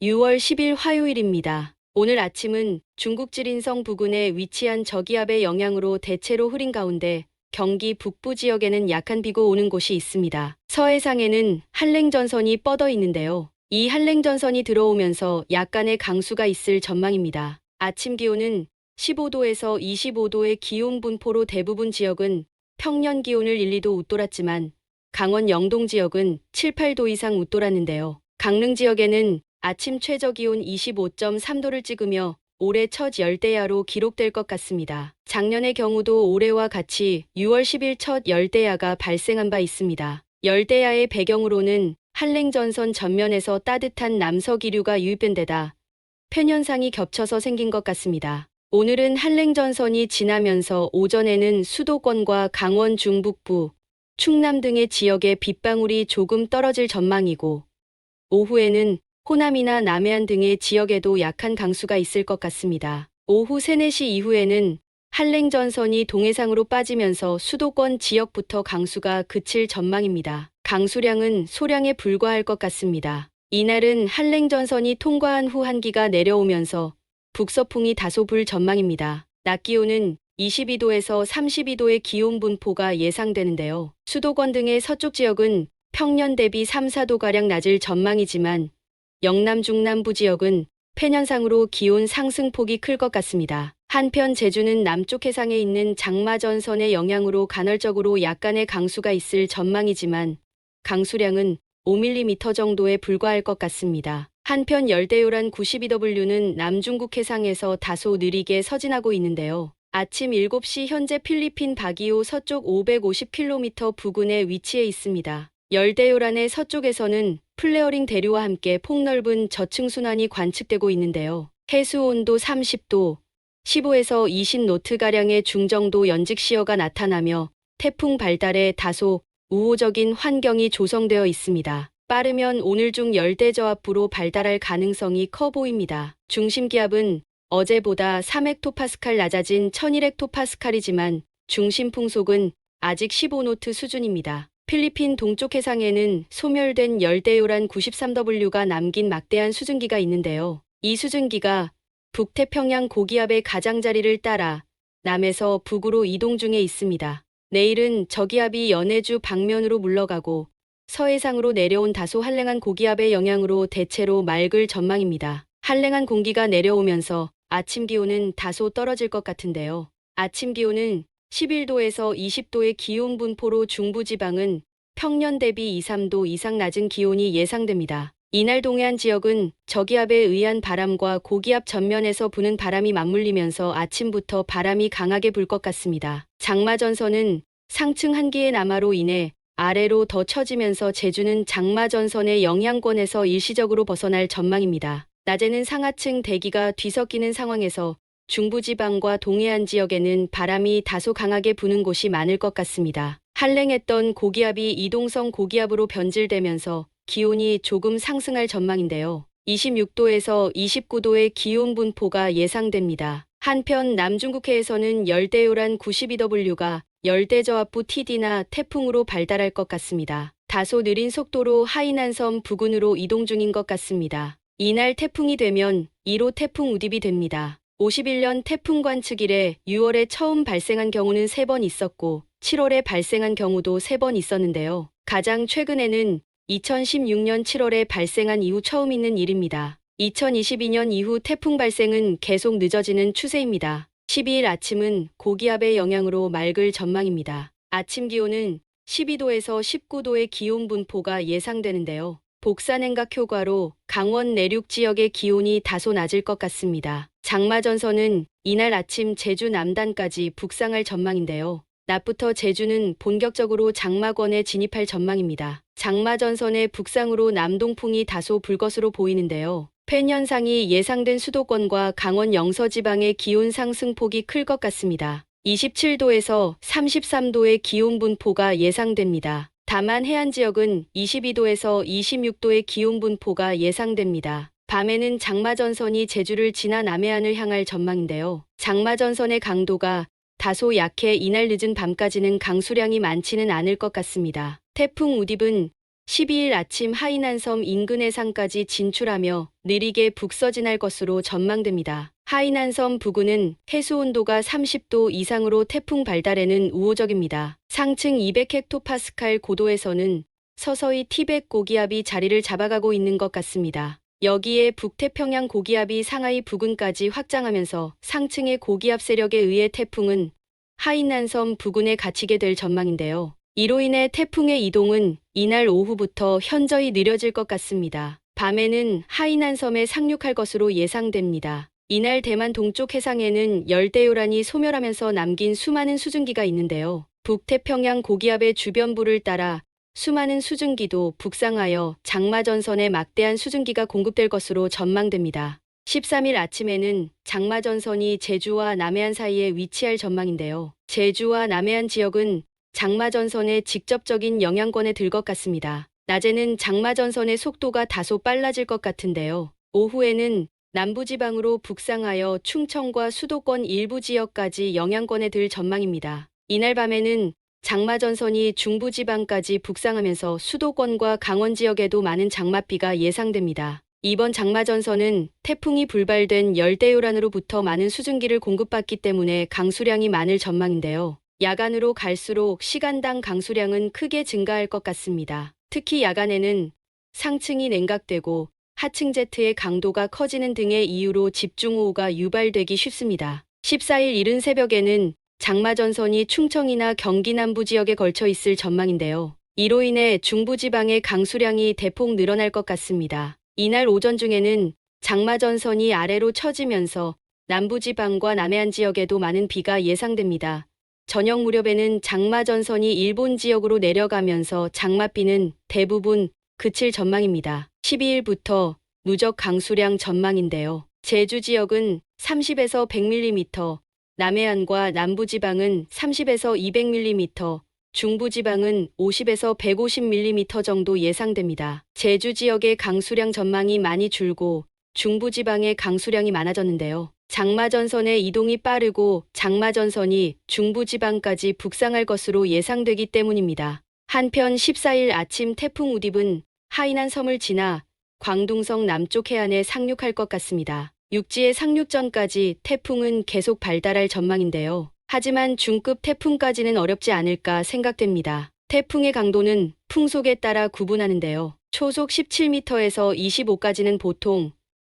6월 10일 화요일입니다. 오늘 아침은 중국 지린성 부근에 위치한 저기압의 영향으로 대체로 흐린 가운데 경기 북부 지역에는 약한 비가 오는 곳이 있습니다. 서해상에는 한랭전선이 뻗어 있는데요. 이 한랭전선이 들어오면서 약간의 강수가 있을 전망입니다. 아침 기온은 15도에서 25도의 기온 분포로 대부분 지역은 평년 기온을 1, 2도 웃돌았지만 강원 영동 지역은 7, 8도 이상 웃돌았는데요. 강릉 지역에는 아침 최저 기온 25.3도를 찍으며 올해 첫 열대야로 기록될 것 같습니다. 작년의 경우도 올해와 같이 6월 10일 첫 열대야가 발생한 바 있습니다. 열대야의 배경으로는 한랭전선 전면에서 따뜻한 남서기류가 유입된 데다 편현상이 겹쳐서 생긴 것 같습니다. 오늘은 한랭전선이 지나면서 오전에는 수도권과 강원 중북부, 충남 등의 지역에 빗방울이 조금 떨어질 전망이고 오후에는 호남이나 남해안 등의 지역에도 약한 강수가 있을 것 같습니다. 오후 3, 4시 이후에는 한랭전선이 동해상으로 빠지면서 수도권 지역부터 강수가 그칠 전망입니다. 강수량은 소량에 불과할 것 같습니다. 이날은 한랭전선이 통과한 후 한기가 내려오면서 북서풍이 다소 불 전망입니다. 낮 기온은 22도에서 32도의 기온 분포가 예상되는데요. 수도권 등의 서쪽 지역은 평년 대비 3, 4도가량 낮을 전망이지만 영남 중남부 지역은 편현상으로 기온 상승폭이 클 것 같습니다. 한편 제주는 남쪽 해상에 있는 장마전선의 영향으로 간헐적으로 약간의 강수가 있을 전망이지만 강수량은 5mm 정도에 불과할 것 같습니다. 한편 열대요란 92W는 남중국 해상에서 다소 느리게 서진하고 있는데요. 아침 7시 현재 필리핀 바기오 서쪽 550km 부근에 위치해 있습니다. 열대요란의 서쪽에서는 플레어링 대류와 함께 폭넓은 저층순환이 관측되고 있는데요. 해수 온도 30도, 15에서 20노트가량의 중정도 연직시어가 나타나며 태풍 발달에 다소 우호적인 환경이 조성되어 있습니다. 빠르면 오늘 중 열대저압부로 발달할 가능성이 커 보입니다. 중심기압은 어제보다 3헥토파스칼 낮아진 1001헥토파스칼이지만 중심 풍속은 아직 15노트 수준입니다. 필리핀 동쪽 해상에는 소멸된 열대요란 93W가 남긴 막대한 수증기가 있는데요. 이 수증기가 북태평양 고기압의 가장자리를 따라 남에서 북으로 이동 중에 있습니다. 내일은 저기압이 연해주 방면으로 물러가고 서해상으로 내려온 다소 한랭한 고기압의 영향으로 대체로 맑을 전망입니다. 한랭한 공기가 내려오면서 아침 기온은 다소 떨어질 것 같은데요. 아침 기온은 11도에서 20도의 기온 분포로 중부지방은 평년 대비 2, 3도 이상 낮은 기온이 예상됩니다. 이날 동해안 지역은 저기압에 의한 바람과 고기압 전면에서 부는 바람이 맞물리면서 아침부터 바람이 강하게 불 것 같습니다. 장마전선은 상층 한기의 남하로 인해 아래로 더 처지면서 제주는 장마전선의 영향권에서 일시적으로 벗어날 전망입니다. 낮에는 상하층 대기가 뒤섞이는 상황에서 중부지방과 동해안 지역에는 바람이 다소 강하게 부는 곳이 많을 것 같습니다. 한랭했던 고기압이 이동성 고기압으로 변질되면서 기온이 조금 상승할 전망인데요. 26도에서 29도의 기온 분포가 예상됩니다. 한편 남중국해에서는 열대요란 92W가 열대저압부 TD나 태풍으로 발달할 것 같습니다. 다소 느린 속도로 하이난섬 부근으로 이동 중인 것 같습니다. 이날 태풍이 되면 1호 태풍 우딥이 됩니다. 51년 태풍 관측 이래 6월에 처음 발생한 경우는 3번 있었고 7월에 발생한 경우도 3번 있었는데요. 가장 최근에는 2016년 7월에 발생한 이후 처음 있는 일입니다. 2022년 이후 태풍 발생은 계속 늦어지는 추세입니다. 12일 아침은 고기압의 영향으로 맑을 전망입니다. 아침 기온은 12도에서 19도의 기온 분포가 예상되는데요. 복사냉각 효과로 강원 내륙 지역의 기온이 다소 낮을 것 같습니다. 장마전선은 이날 아침 제주 남단까지 북상할 전망인데요. 낮부터 제주는 본격적으로 장마권에 진입할 전망입니다. 장마전선의 북상으로 남동풍이 다소 불 것으로 보이는데요. 팬현상이 예상된 수도권과 강원 영서지방의 기온 상승폭이 클 것 같습니다. 27도에서 33도의 기온 분포가 예상됩니다. 다만 해안 지역은 22도에서 26도의 기온 분포가 예상됩니다. 밤에는 장마전선이 제주를 지나 남해안을 향할 전망인데요. 장마전선의 강도가 다소 약해 이날 늦은 밤까지는 강수량이 많지는 않을 것 같습니다. 태풍 우딥은 12일 아침 하이난섬 인근 해상까지 진출하며 느리게 북서진할 것으로 전망됩니다. 하이난섬 부근은 해수 온도가 30도 이상으로 태풍 발달에는 우호적입니다. 상층 200헥토파스칼 고도에서는 서서히 티벳 고기압이 자리를 잡아가고 있는 것 같습니다. 여기에 북태평양 고기압이 상하이 부근까지 확장하면서 상층의 고기압 세력에 의해 태풍은 하이난섬 부근에 갇히게 될 전망인데요. 이로 인해 태풍의 이동은 이날 오후부터 현저히 느려질 것 같습니다. 밤에는 하이난섬에 상륙할 것으로 예상됩니다. 이날 대만 동쪽 해상에는 열대요란이 소멸하면서 남긴 수많은 수증기가 있는데요. 북태평양 고기압의 주변부를 따라 수많은 수증기도 북상하여 장마전선에 막대한 수증기가 공급될 것으로 전망됩니다. 13일 아침에는 장마전선이 제주와 남해안 사이에 위치할 전망인데요. 제주와 남해안 지역은 장마전선의 직접적인 영향권에 들 것 같습니다. 낮에는 장마전선의 속도가 다소 빨라질 것 같은데요. 오후에는 남부지방으로 북상하여 충청과 수도권 일부 지역까지 영향권에 들 전망입니다. 이날 밤에는 장마전선이 중부지방까지 북상하면서 수도권과 강원 지역에도 많은 장맛비가 예상됩니다. 이번 장마전선은 태풍이 불발된 열대요란으로부터 많은 수증기를 공급받기 때문에 강수량이 많을 전망인데요. 야간으로 갈수록 시간당 강수량은 크게 증가할 것 같습니다. 특히 야간에는 상층이 냉각되고 하층 제트의 강도가 커지는 등의 이유로 집중호우가 유발되기 쉽습니다. 14일 이른 새벽에는 장마전선이 충청이나 경기 남부 지역에 걸쳐 있을 전망인데요. 이로 인해 중부지방의 강수량이 대폭 늘어날 것 같습니다. 이날 오전 중에는 장마전선이 아래로 처지면서 남부지방과 남해안 지역에도 많은 비가 예상됩니다. 저녁 무렵에는 장마전선이 일본 지역으로 내려가면서 장맛비는 대부분 그칠 전망입니다. 12일부터 누적 강수량 전망인데요. 제주 지역은 30에서 100mm, 남해안과 남부지방은 30에서 200mm, 중부지방은 50에서 150mm 정도 예상됩니다. 제주 지역의 강수량 전망이 많이 줄고 중부지방의 강수량이 많아졌는데요. 장마전선의 이동이 빠르고 장마전선이 중부지방까지 북상할 것으로 예상되기 때문입니다. 한편 14일 아침 태풍 우딥은 하이난 섬을 지나 광둥성 남쪽 해안에 상륙할 것 같습니다. 육지에 상륙 전까지 태풍은 계속 발달할 전망인데요. 하지만 중급 태풍까지는 어렵지 않을까 생각됩니다. 태풍의 강도는 풍속에 따라 구분하는데요. 초속 17m에서 25까지는 보통,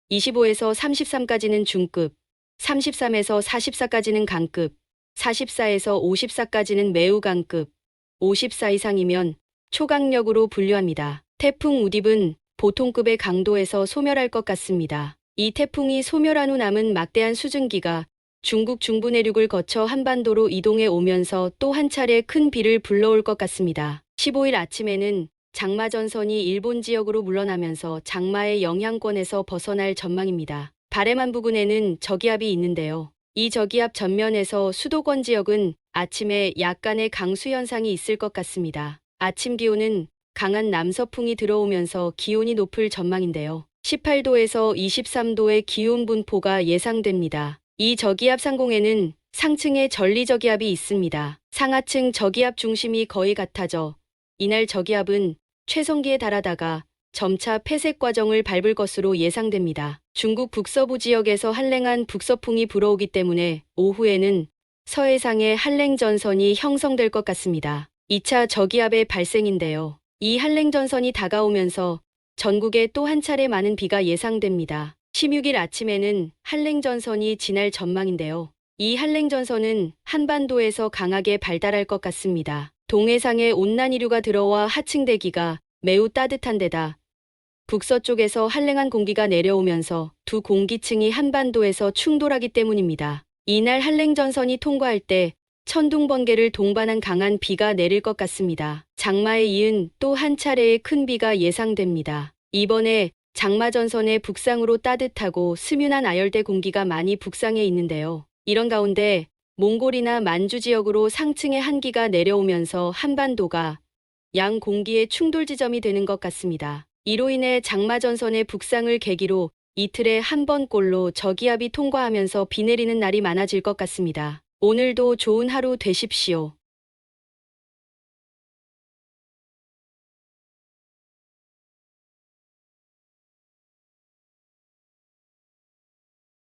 25에서 33까지는 중급, 33에서 44까지는 강급, 44에서 54까지는 매우 강급, 54 이상이면 초강력으로 분류합니다. 태풍 우딥은 보통급의 강도에서 소멸할 것 같습니다. 이 태풍이 소멸한 후 남은 막대한 수증기가 중국 중부 내륙을 거쳐 한반도로 이동해 오면서 또 한 차례 큰 비를 불러올 것 같습니다. 15일 아침에는 장마전선이 일본 지역으로 물러나면서 장마의 영향권에서 벗어날 전망입니다. 바레만 부근에는 저기압이 있는데요. 이 저기압 전면에서 수도권 지역은 아침에 약간의 강수 현상이 있을 것 같습니다. 아침 기온은 강한 남서풍이 들어오면서 기온이 높을 전망인데요. 18도에서 23도의 기온 분포가 예상됩니다. 이 저기압 상공에는 상층의 전리저기압이 있습니다. 상하층 저기압 중심이 거의 같아져 이날 저기압은 최성기에 달하다가 점차 폐색 과정을 밟을 것으로 예상됩니다. 중국 북서부 지역에서 한랭한 북서풍이 불어오기 때문에 오후에는 서해상에 한랭전선이 형성될 것 같습니다. 2차 저기압의 발생인데요. 이 한랭전선이 다가오면서 전국에 또 한 차례 많은 비가 예상됩니다. 16일 아침에는 한랭전선이 지날 전망인데요. 이 한랭전선은 한반도에서 강하게 발달할 것 같습니다. 동해상에 온난이류가 들어와 하층 대기가 매우 따뜻한 데다 북서쪽에서 한랭한 공기가 내려오면서 두 공기층이 한반도에서 충돌하기 때문입니다. 이날 한랭전선이 통과할 때 천둥 번개를 동반한 강한 비가 내릴 것 같습니다. 장마에 이은 또 한 차례의 큰 비가 예상됩니다. 이번에 장마전선의 북상으로 따뜻하고 스뮌한 아열대 공기가 많이 북상해 있는데요. 이런 가운데 몽골이나 만주 지역으로 상층의 한기가 내려오면서 한반도가 양 공기의 충돌 지점이 되는 것 같습니다. 이로 인해 장마전선의 북상을 계기로 이틀에 한 번꼴로 저기압이 통과하면서 비 내리는 날이 많아질 것 같습니다. 오늘도 좋은 하루 되십시오.